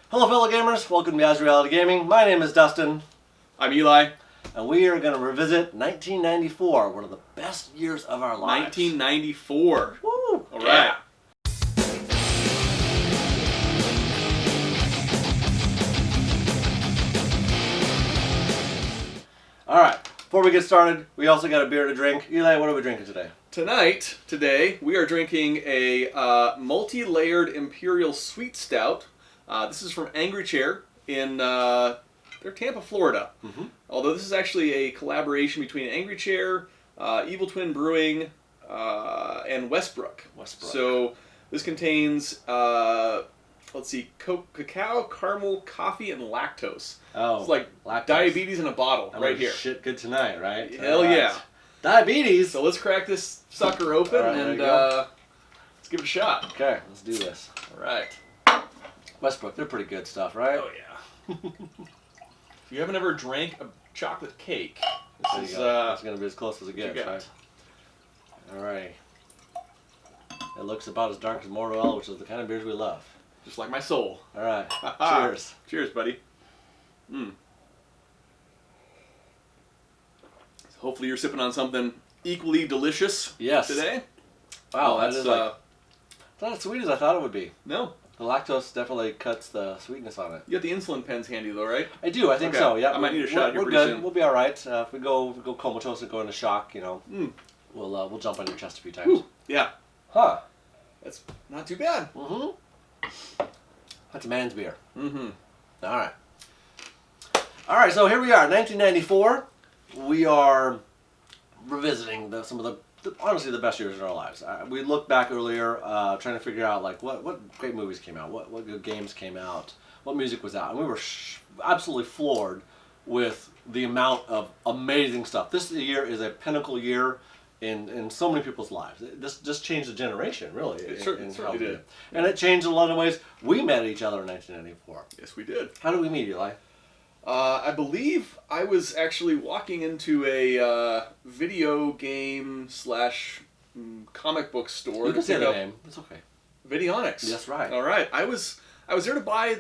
Hello fellow gamers, welcome to As Reality Gaming. My name is Dustin. I'm Eli. And we are going to revisit 1994, one of the best years of our lives. 1994. Woo! All right. Alright, before we get started, we also got a beer to drink. Eli, what are we drinking today? Today, we are drinking a multi-layered Imperial Sweet Stout. This is from Angry Chair in they're Tampa, Florida. Mm-hmm. Although this is actually a collaboration between Angry Chair, Evil Twin Brewing, and Westbrook. So this contains, let's see, cacao, caramel, coffee, and lactose. Oh, it's like lactose. Diabetes in a bottle right here. Shit good tonight, right? Hell yeah. Diabetes! So let's crack this sucker open and let's give it a shot. Okay, let's do this. All right. Westbrook, they're pretty good stuff, right? Oh yeah. If you haven't ever drank a chocolate cake, this is it's going to be as close as it gets, got. right? Alright. It looks about as dark as mortal ale, which is the kind of beers we love. Just like my soul. Alright. Cheers. Cheers, buddy. So hopefully you're sipping on something equally delicious today. Wow, that's it's not as sweet as I thought it would be. No. The lactose definitely cuts the sweetness on it. You got the insulin pens handy though, right? I do. I think so. Yeah. I might need a shot here pretty good. Soon. We'll be all right. If we go comatose and go into shock, we'll jump on your chest a few times. Ooh, yeah. Huh. That's not too bad. Mm-hmm. That's a man's beer. Mm-hmm. All right. All right. So here we are, 1994. We are revisiting some of the honestly the best years in our lives. We looked back earlier, trying to figure out like what great movies came out, what good games came out, what music was out, and we were absolutely floored with the amount of amazing stuff. This year is a pinnacle year in so many people's lives. This just changed a generation, really. It certainly did. And it changed in a lot of ways. We met each other in 1994. Yes, we did. How did we meet, Eli? I believe I was actually walking into a video game / comic book store. You can say the name. It's okay. Vidionics. That's right. All right. I was there to buy.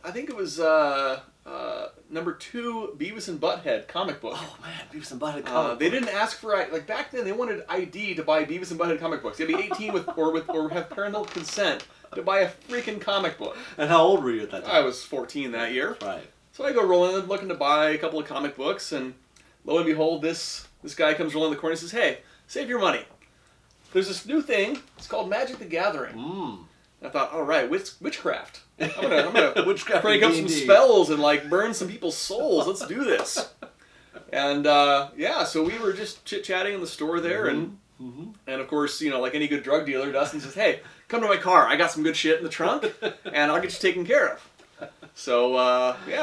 I think it was number 2 Beavis and Butthead comic book. Oh man, Beavis and Butthead comic book. They didn't ask for like back then. They wanted ID to buy Beavis and Butthead comic books. You had to be 18 or have parental consent to buy a freaking comic book. And how old were you at that time? I was 14 that year. Right. So I go rolling in looking to buy a couple of comic books, and lo and behold, this guy comes rolling in the corner and says, "Hey, save your money. There's this new thing. It's called Magic the Gathering." I thought, all right, witchcraft. I'm gonna Witchcraft crank up some spells and like burn some people's souls. Let's do this. And so we were just chit-chatting in the store there, and of course, like any good drug dealer, Dustin says, "Hey, come to my car. I got some good shit in the trunk, and I'll get you taken care of." So, we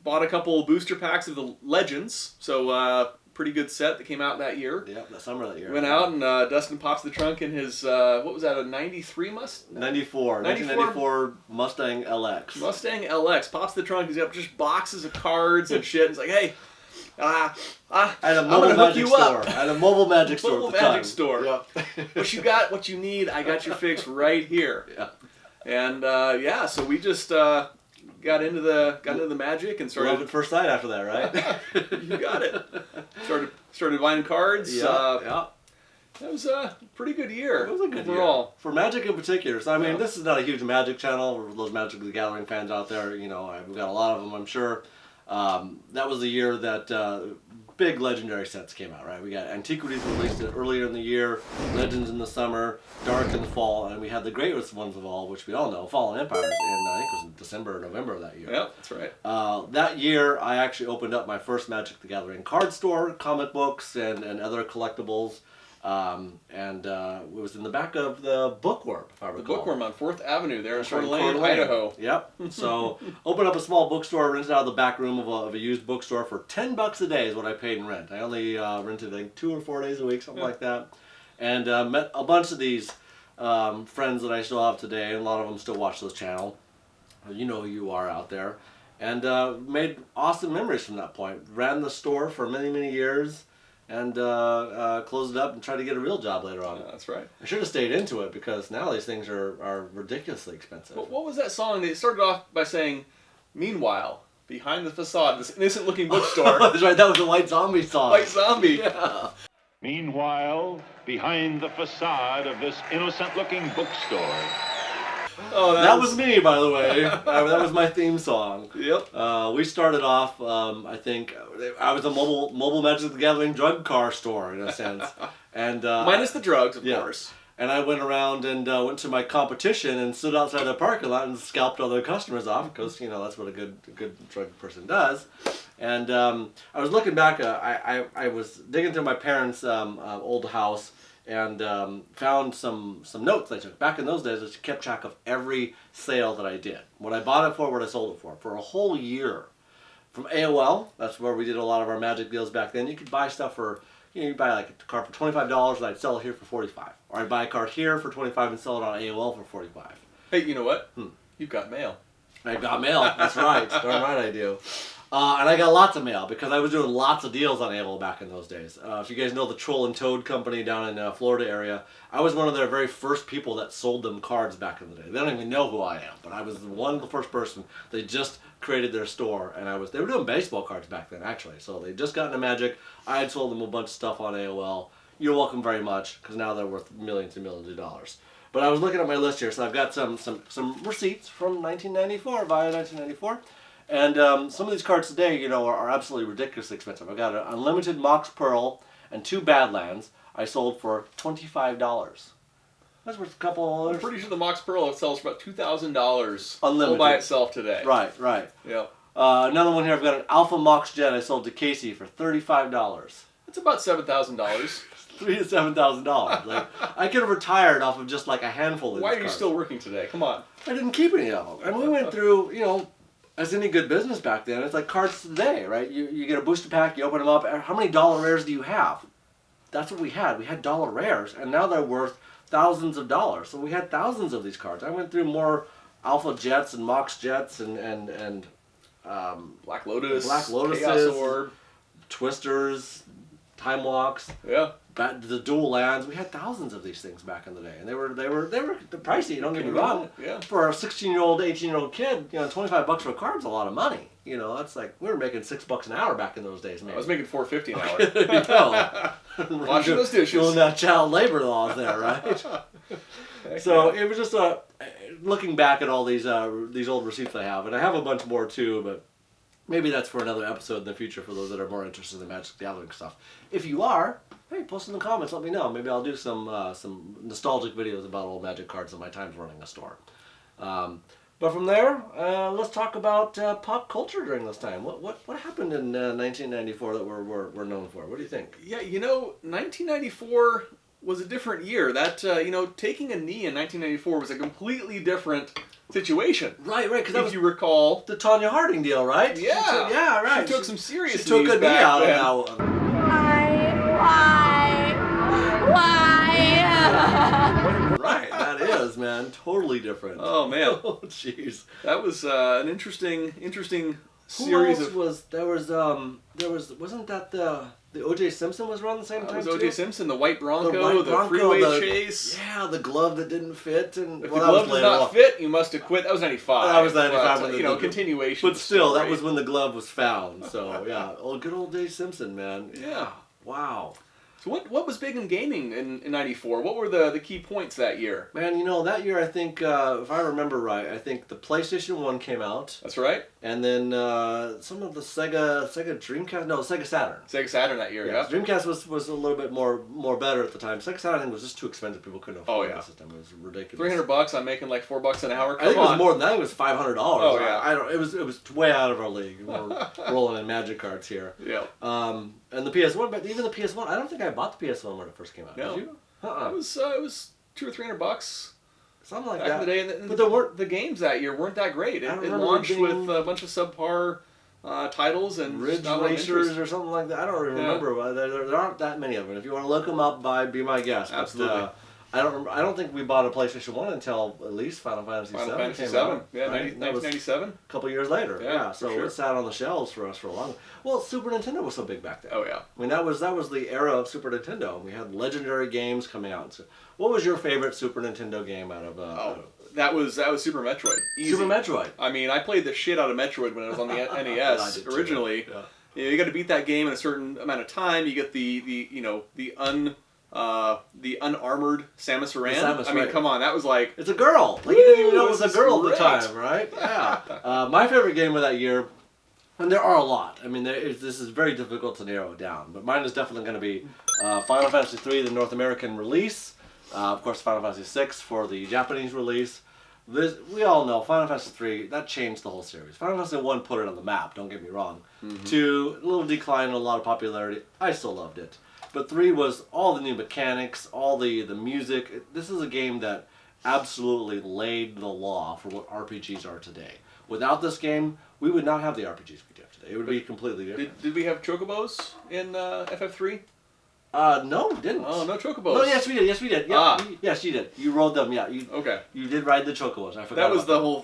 bought a couple booster packs of the Legends. So, pretty good set that came out that year. Yeah, the summer that year. Went out and Dustin pops the trunk in his, what was that, a 93 Mustang? 1994 Mustang LX. Mustang LX. Pops the trunk, he's got just boxes of cards and shit. He's like, "Hey, I had a mobile magic store. I had a mobile magic store. Mobile magic store. Yep. What you got, what you need, I got you fixed right here." Yeah. And, so we just... got into the magic and started. Love at first sight after that, right? You got it. Started buying cards. Yeah. That was a pretty good year. It was a good overall year. For Magic in particular. So I mean, this is not a huge Magic channel. For those Magic the Gathering fans out there, we've got a lot of them, I'm sure. That was the year that big legendary sets came out, right? We got Antiquities released earlier in the year, Legends in the summer, Dark in the fall, and we had the greatest ones of all, which we all know, Fallen Empires, in I think it was in December or November of that year. Yeah, that's right. That year, I actually opened up my first Magic the Gathering card store, comic books, and other collectibles. It was in the back of the Bookworm, if I recall. The Bookworm on 4th Avenue there in Coeur Coeur d'Alene, d'Alene. Idaho. Yep. So, opened up a small bookstore, rented out of the back room of a used bookstore for $10 a day is what I paid in rent. I only rented, I think, 2 or 4 days a week, something like that. And met a bunch of these friends that I still have today, and a lot of them still watch this channel. You know who you are out there. And made awesome memories from that point. Ran the store for many, many years. And closed it up and tried to get a real job later on. Yeah, that's right. I should have stayed into it because now these things are ridiculously expensive. What was that song? They started off by saying, Meanwhile, behind the facade of this innocent-looking bookstore, That's right. That was the White Zombie song. White Zombie. Yeah. Meanwhile, behind the facade of this innocent-looking bookstore. Oh, That was me, by the way. That was my theme song. Yep. We started off, I think, I was a mobile Magic the Gathering drug car store, in a sense. And Minus the drugs, of yeah. course. And I went around and went to my competition and stood outside the parking lot and scalped other customers off because that's what a good drug person does. And I was looking back. I was digging through my parents' old house and found some notes I took. Back in those days, I kept track of every sale that I did. What I bought it for, what I sold it for a whole year. From AOL, that's where we did a lot of our Magic deals back then. You could buy stuff for. You buy like a card for $25 and I'd sell it here for $45. Or I'd buy a card here for $25 and sell it on AOL for $45. Hey, you know what? You've got mail. I've got mail. That's right. Darn right I do. And I got lots of mail because I was doing lots of deals on AOL back in those days. If you guys know the Troll and Toad company down in the Florida area, I was one of their very first people that sold them cards back in the day. They don't even know who I am, but I was the first person. They just created their store, and they were doing baseball cards back then, actually. So they just got into Magic. I had sold them a bunch of stuff on AOL. You're welcome very much, because now they're worth millions and millions of dollars. But I was looking at my list here, so I've got some receipts from 1994, via 1994. And some of these cards today, are absolutely ridiculously expensive. I've got an unlimited Mox Pearl and 2 Badlands I sold for $25. That's worth a couple. I'm pretty sure the Mox Pearl sells for about $2,000 Unlimited. all by itself today. Right. Yeah. Another one here, I've got an Alpha Mox Jet I sold to Casey for $35. It's about $7,000. $3,000 to $7,000. Like, I could have retired off of just like a handful of these Why are you cards. still working today? Come on. I didn't keep any of them. And we went through, as any good business back then, it's like cards today, right? You get a booster pack, you open them up. How many dollar rares do you have? That's what we had. We had dollar rares, and now they're worth thousands of dollars. So we had thousands of these cards. I went through more Alpha Jets and Mox Jets and Black Lotus, Lotuses, Chaos Orb, Twisters, Time Walks. Yeah. The dual lands. We had thousands of these things back in the day, and they were pricey. Don't get me wrong. Yeah. For a 16-year-old, 18-year-old kid, $25 for a card's a lot of money. That's like we were making $6 an hour back in those days. Maybe. I was making $4.50 an hour. There you go. Washing those dishes. Doing that child labor laws there, right? So it was just looking back at all these old receipts I have, and I have a bunch more too, but maybe that's for another episode in the future for those that are more interested in the Magic the Gathering stuff. If you are, hey, post in the comments, let me know. Maybe I'll do some nostalgic videos about old Magic cards and my times running a store. But from there, let's talk about pop culture during this time. What happened in 1994 that we're known for? What do you think? Yeah, 1994 was a different year. That taking a knee in 1994 was a completely different situation. Right, because if you recall the Tanya Harding deal, right? Yeah, right. She took some serious. She took a knee out of that one. Why? Right, that is, man, totally different. Oh man, oh jeez, that was an interesting Who series else of. Wasn't that the O.J. Simpson was around the same That time was too? O.J. Simpson, the White Bronco, The Bronco, freeway chase. Yeah, the glove that didn't fit, and If well, the that was glove does later not on. fit, you must have quit. That was 95. That was 95 But, when the continuation. But still, that story. was when the glove was found. So yeah, good old Dave Simpson, man. Yeah. Wow. So what was big in gaming in 94? What were the key points that year? Man, that year I think, if I remember right, I think the PlayStation 1 came out. That's right. And then some of the Sega Dreamcast, no, Sega Saturn. Sega Saturn that year, yeah. Dreamcast was a little bit more better at the time. Sega Saturn I think was just too expensive. People couldn't afford the system. It was ridiculous. $300, I'm making like $4 an hour. I think it was more than that. I think it was $500. Oh yeah. I don't. It was way out of our league. We're rolling in Magic cards here. Yeah. And the PS1, but even the PS1, I don't think I bought the PS1 when it first came out. No. Did you? It was $200 or $300. Something like Back that. in the day, but there weren't the games that year weren't that great. It remember launched being- with a bunch of subpar titles and Ridge not a lot of Racers interest. or something like that. I don't even remember. There aren't that many of them. If you want to look them up, be my guest. But, Absolutely. I don't think we bought a PlayStation 1 until at least Final Fantasy VII came out. Yeah, right? That was 1997. a couple years later. Yeah, so for sure. it sat on the shelves for us for a long. Well, Super Nintendo was so big back then. Oh yeah. I mean, that was the era of Super Nintendo. We had legendary games coming out. So, what was your favorite Super Nintendo game out of? That was Super Metroid. Easy. Super Metroid. I mean, I played the shit out of Metroid when it was on the NES originally. Yeah. You got to beat that game in a certain amount of time. You get the unarmored Samus Aran. I mean, right. come on, that was like It's a girl. Like, you didn't even know it was a this is girl at the great. time, right? Yeah. My favorite game of that year, and there are a lot. I mean, this is very difficult to narrow it down, but mine is definitely going to be Final Fantasy III, the North American release. Of course, Final Fantasy VI for the Japanese release. We all know Final Fantasy III, that changed the whole series. Final Fantasy I put it on the map, don't get me wrong. 2, a little decline in a lot of popularity. I still loved it. But 3 was all the new mechanics, all the music. This is a game that absolutely laid the law for what RPGs are today. Without this game, we would not have the RPGs we have today. It would be completely different. Did we have chocobos in FF3? No, we didn't. Oh, no chocobos. No, yes, we did. Yes, we did. Yeah, yes, you did. You rode them. Yeah, Okay. You did ride the chocobos. I forgot.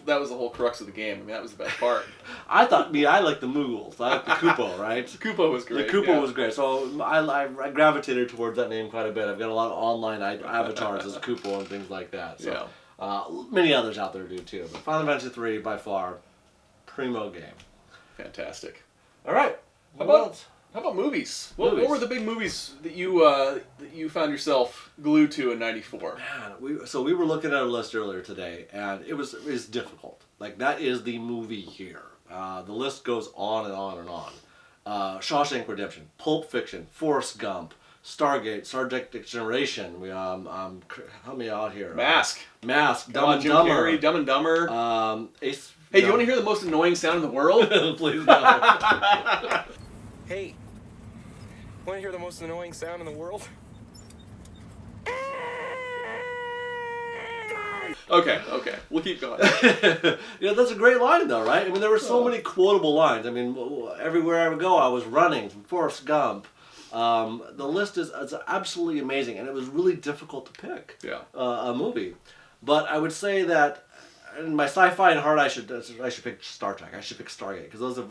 That was the whole crux of the game. I mean, that was the best part. I like the Moogles. I like the Koopa, right? Koopa was great. The Koopa was great. So I gravitated towards that name quite a bit. I've got a lot of online avatars as Koopa and things like that. So, many others out there do too. But Final Fantasy III, by far, primo game. Fantastic. All right. How about movies? What were the big movies that you found yourself glued to in '94? Man, we were looking at a list earlier today, and it was difficult. Like, that is the movie here. The list goes on and on and on. Shawshank Redemption, Pulp Fiction, Forrest Gump, Stargate, Star Trek Generation. Help me out here. Mask, Dumb and Dumber. Carrey, Dumb and Dumber. Ace. Hey, do you want to hear the most annoying sound in the world? Please no. Hey, want to hear the most annoying sound in the world? Okay, we'll keep going. That's a great line, though, right? I mean, there were so many quotable lines. I mean, everywhere I would go, I was running from Forrest Gump. The list is absolutely amazing, and it was really difficult to pick a movie. But I would say that in my sci-fi and heart, I should pick Star Trek. I should pick Stargate, because those are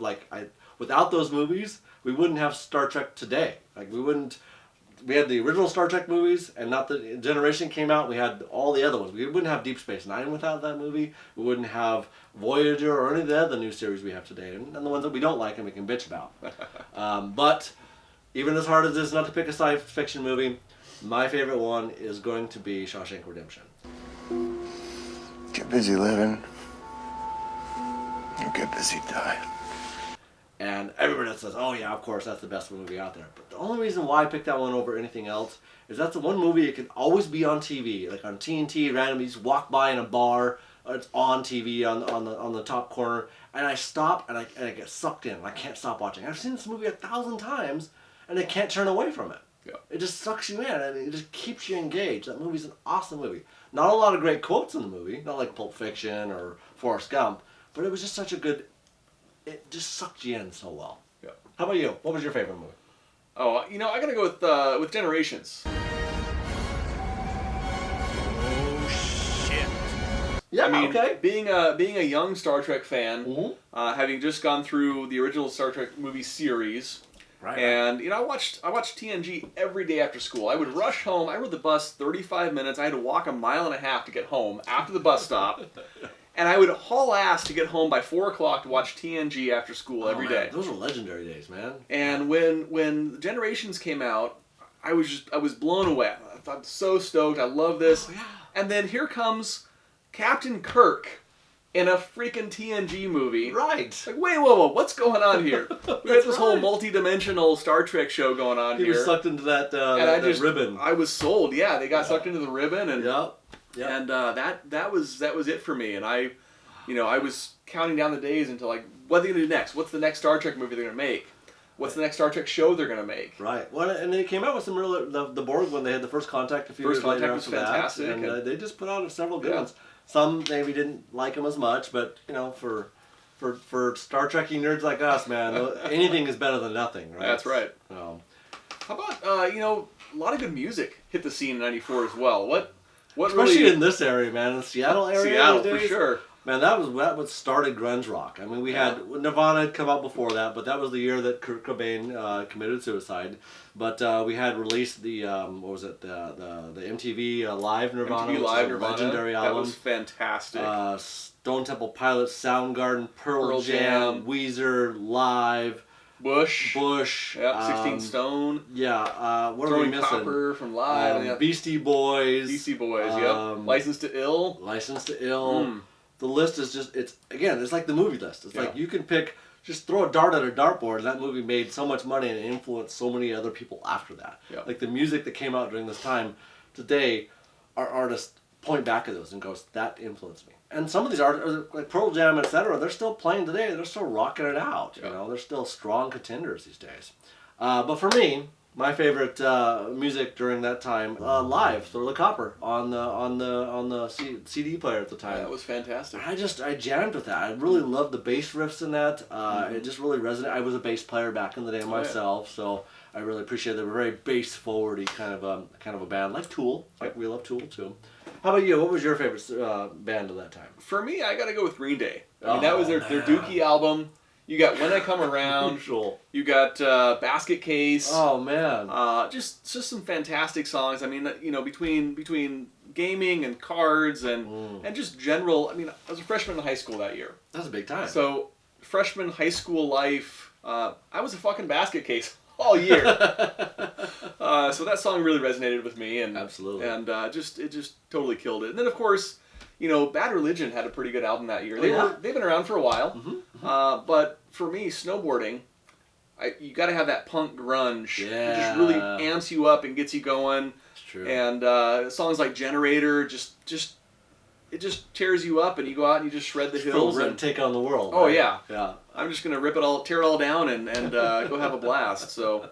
without those movies, we wouldn't have Star Trek today. We had the original Star Trek movies, and not the Generation came out. We had all the other ones. We wouldn't have Deep Space Nine without that movie. We wouldn't have Voyager or any of the other new series we have today, and the ones that we don't like and we can bitch about. But even as hard as it is not to pick a science fiction movie, my favorite one is going to be Shawshank Redemption. Get busy living. You get busy dying. And everybody says, oh yeah, of course, that's the best movie out there. But the only reason why I picked that one over anything else is that's the one movie that can always be on TV. Like on TNT, randomly just walk by in a bar, it's on TV on the top corner, and I stop and I get sucked in. I can't stop watching. I've seen this movie 1,000 times, and I can't turn away from it. Yeah. It just sucks you in, and it just keeps you engaged. That movie's an awesome movie. Not a lot of great quotes in the movie, not like Pulp Fiction or Forrest Gump, but it was just such a good... It just sucked you in so well. Yeah. How about you? What was your favorite movie? Oh, I gotta go with Generations. Oh, shit. Yeah, I mean, okay. being a young Star Trek fan, having just gone through the original Star Trek movie series, Right. and I watched TNG every day after school. I would rush home. I rode the bus 35 minutes. I had to walk 1.5 miles to get home after the bus stop. And I would haul ass to get home by 4 o'clock to watch TNG after school every day. Those were legendary days, man. And when Generations came out, I was blown away. I thought, I'm so stoked. I love this. Oh, yeah. And then here comes Captain Kirk in a freaking TNG movie. Right. Like, wait, whoa, what's going on here? We got this whole right. multi-dimensional Star Trek show going on He here. was sucked into that, and ribbon. I was sold. Yeah, they got sucked into the ribbon, and Yep. and that was it for me. And I was counting down the days until like, what are they gonna do next? What's the next Star Trek movie they're gonna make? What's the next Star Trek show they're gonna make? Right. Well, and they came out with some real the Borg when they had the first contact a few years later. First Contact was fantastic, and they just put out several good ones. Some maybe didn't like them as much, but for Star Trekky nerds like us, man, anything is better than nothing, right? That's right. So. How about a lot of good music hit the scene in '94 as well. What Especially really, in this area, man, in the Seattle area. Seattle these for days, sure. Man, that was what started grunge rock. I mean, we had Nirvana had come out before that, but that was the year that Kurt Cobain committed suicide. But we had released the what was it, the MTV Live Nirvana, MTV which Live is a Nirvana. legendary album. That was fantastic. Stone Temple Pilots, Soundgarden, Pearl Jam, Weezer, Live, Bush. Yep, 16 Stone. Yeah, what are we Throwing missing? Copper from Live. Beastie Boys. Beastie Boys, yep. License to Ill. License to Ill. The list is just, it's like the movie list. It's like you can pick, just throw a dart at a dartboard, and that movie made so much money and influenced so many other people after that. Yep. Like the music that came out during this time, today, our artists point back at those and goes, that influenced me. And some of these artists, like Pearl Jam, etc., they're still playing today. They're still rocking it out. You know, they're still strong contenders these days. But for me, my favorite music during that time, Live, Throw the Copper on the CD player at the time. That was fantastic. I jammed with that. I really loved the bass riffs in that. It just really resonated. I was a bass player back in the day myself, so I really appreciate it. They were very bass forwardy kind of a band, like Tool. Like we love Tool too. How about you? What was your favorite band of that time? For me, I gotta go with Green Day. I mean, that was their Dookie album. You got When I Come Around. You got Basket Case. Oh man. Just some fantastic songs. I mean, you know, between gaming and cards and just general. I mean, I was a freshman in high school that year. That's a big time. So freshman high school life, I was a fucking Basket Case all year. So that song really resonated with me, and absolutely, and it just totally killed it. And then of course, you know, Bad Religion had a pretty good album that year. They've been around for a while, but for me, snowboarding, you got to have that punk grunge. It just really amps you up and gets you going. It's true. And songs like Generator it just tears you up, and you go out and you just shred the hills and take on the world. Oh right? yeah. I'm just gonna tear it all down, and go have a blast. So,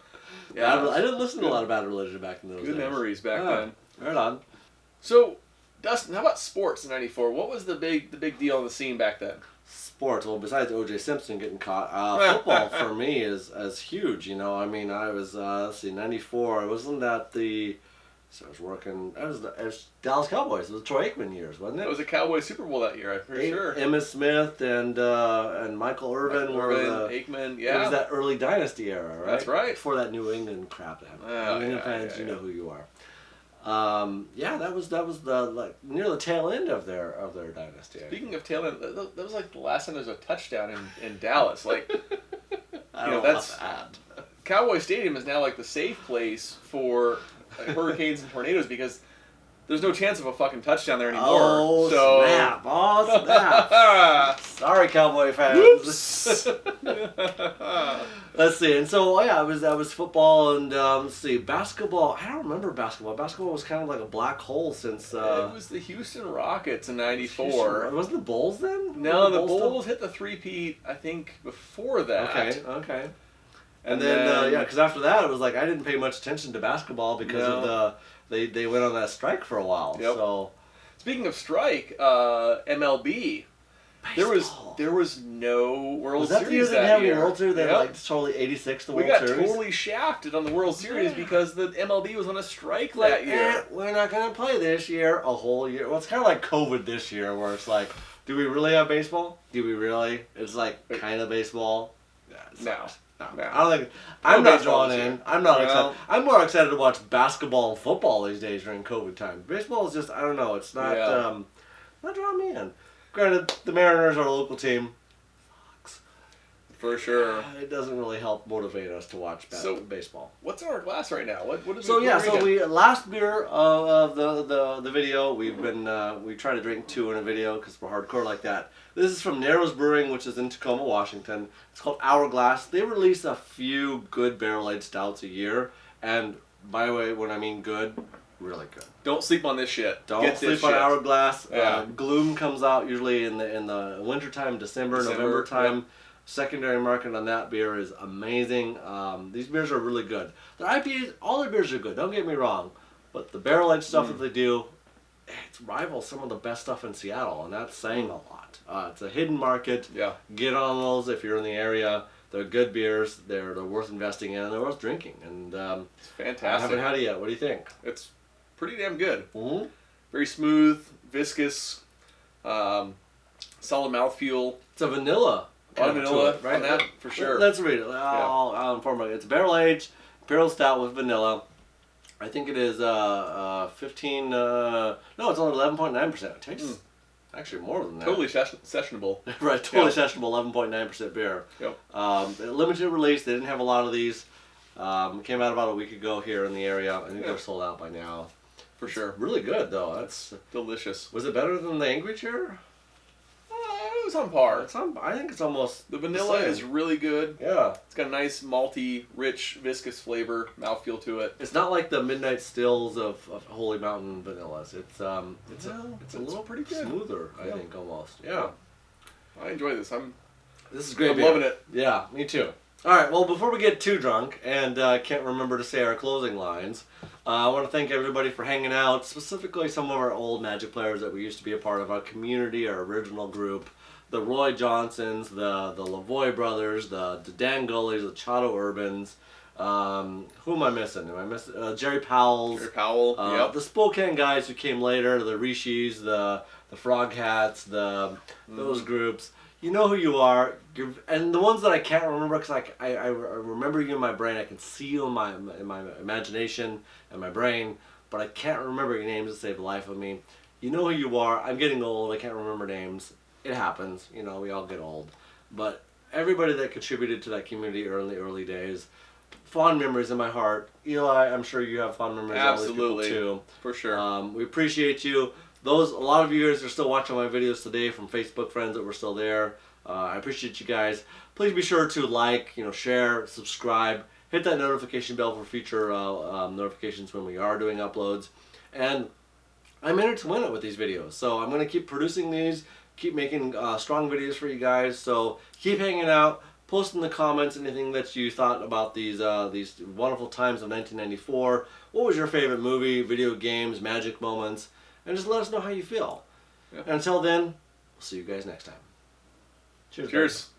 yeah. I didn't listen to a lot of Bad Religion back in those days. Good memories back then. Right on. So, Dustin, how about sports in '94? What was the big deal on the scene back then? Sports. Well, besides O.J. Simpson getting caught, football for me is huge. You know, I mean, I was '94. Wasn't that the? So I was working. It was Dallas Cowboys. It was the Troy Aikman years, wasn't it? It was a Cowboys Super Bowl that year, I'm pretty sure. Emmitt Smith and Michael Irvin were Aikman. Yeah, it was that early dynasty era, right? That's right. Before that New England crap. New England fans, you know who you are. That was the near the tail end of their dynasty. Speaking of tail end, that was like the last time there was a touchdown in Dallas. Like, I don't know that's that. Cowboy Stadium is now like the safe place for hurricanes and tornadoes because there's no chance of a fucking touchdown there anymore. Oh, so... snap. Oh, snap. Sorry, Cowboy fans. Let's see. And so, that was football and, let's see, basketball. I don't remember basketball. Basketball was kind of like a black hole since... it was the Houston Rockets in '94. Wasn't the Bulls then? No, the Bulls hit the three-peat, I think, before that. Okay. And then because after that, it was like I didn't pay much attention to basketball because of they went on that strike for a while. Yep. So, speaking of strike, MLB, baseball. there was no World was that Series the year they that had year. the World Series? They had like totally '86 the World Series. We got totally shafted on the World Series because the MLB was on a strike that year. We're not going to play this year a whole year. Well, it's kind of like COVID this year, where it's like, do we really have baseball? Do we really? It's like kind of baseball. No. I don't think I'm not drawn in. I'm not excited. I'm more excited to watch basketball and football these days during COVID time. Baseball is just I don't know. It's not not drawing me in. Granted, the Mariners are a local team. For sure. It doesn't really help motivate us to watch baseball. What's in our glass right now? What is we last beer of the video. We've been we try to drink 2 in a video because we're hardcore like that. This is from Narrows Brewing, which is in Tacoma, Washington. It's called Hourglass. They release a few good barrel-aged stouts a year, and by the way, when I mean good, really good. Don't sleep on this shit. Don't sleep on Hourglass. Gloom comes out usually in the wintertime, December, November time. Yep. Secondary market on that beer is amazing. These beers are really good. Their IPAs, all their beers are good. Don't get me wrong, but the barrel-aged stuff that they do, it rivals some of the best stuff in Seattle, and that's saying a lot. It's a hidden market. Yeah. Get on those if you're in the area. They're good beers. They're worth investing in, and they're worth drinking. And it's fantastic. I haven't had it yet. What do you think? It's pretty damn good. Mm-hmm. Very smooth, viscous. solid mouthfeel. It's a vanilla. A lot of kind vanilla to it, right? on that, for sure. Let's read it. I'll inform you. It's barrel aged imperial stout with vanilla. I think it is 15. No, it's only 11.9%. It tastes actually more than that. Totally sessionable. Right, totally Yeah. sessionable. 11.9% beer. Yep. Limited release. They didn't have a lot of these. Came out about a week ago here in the area. I think they're sold out by now. For sure. Really good though. That's Delicious. Was it better than the Angry Chair? It was on par. I think it's almost The vanilla same. is really good. Yeah. It's got a nice malty, rich, viscous flavor, mouthfeel to it. It's not like the Midnight Stills of Holy Mountain vanillas. It's a little pretty good. smoother, I think, almost. Yeah. I enjoy this. This is great. I'm beer. loving it. Yeah, me too. All right, well, before we get too drunk and can't remember to say our closing lines, I want to thank everybody for hanging out, specifically some of our old Magic players that we used to be a part of, our community, our original group, the Roy Johnsons, the Lavoie brothers, the Dan Gullies, the Chato Urbans. Who am I missing? Am I missing Jerry Powell's? Jerry Powell, yep. The Spokane guys who came later, the Rishis, the Frog Hats, those groups. You know who you are, and the ones that I can't remember because I remember you in my brain. I can see you in my imagination and my brain, but I can't remember your names to save the life of me. You know who you are. I'm getting old. I can't remember names. It happens. You know, we all get old. But everybody that contributed to that community in the early days, fond memories in my heart. Eli, I'm sure you have fond memories of all these people Absolutely. too. For sure. We appreciate you. A lot of you guys are still watching my videos today from Facebook friends that were still there. I appreciate you guys. Please be sure to like, share, subscribe, hit that notification bell for future notifications when we are doing uploads. And I'm in it to win it with these videos. So I'm going to keep producing these, keep making strong videos for you guys. So keep hanging out. Post in the comments anything that you thought about these wonderful times of 1994. What was your favorite movie, video games, magic moments? And just let us know how you feel. Yeah. And until then, we'll see you guys next time. Cheers. Cheers.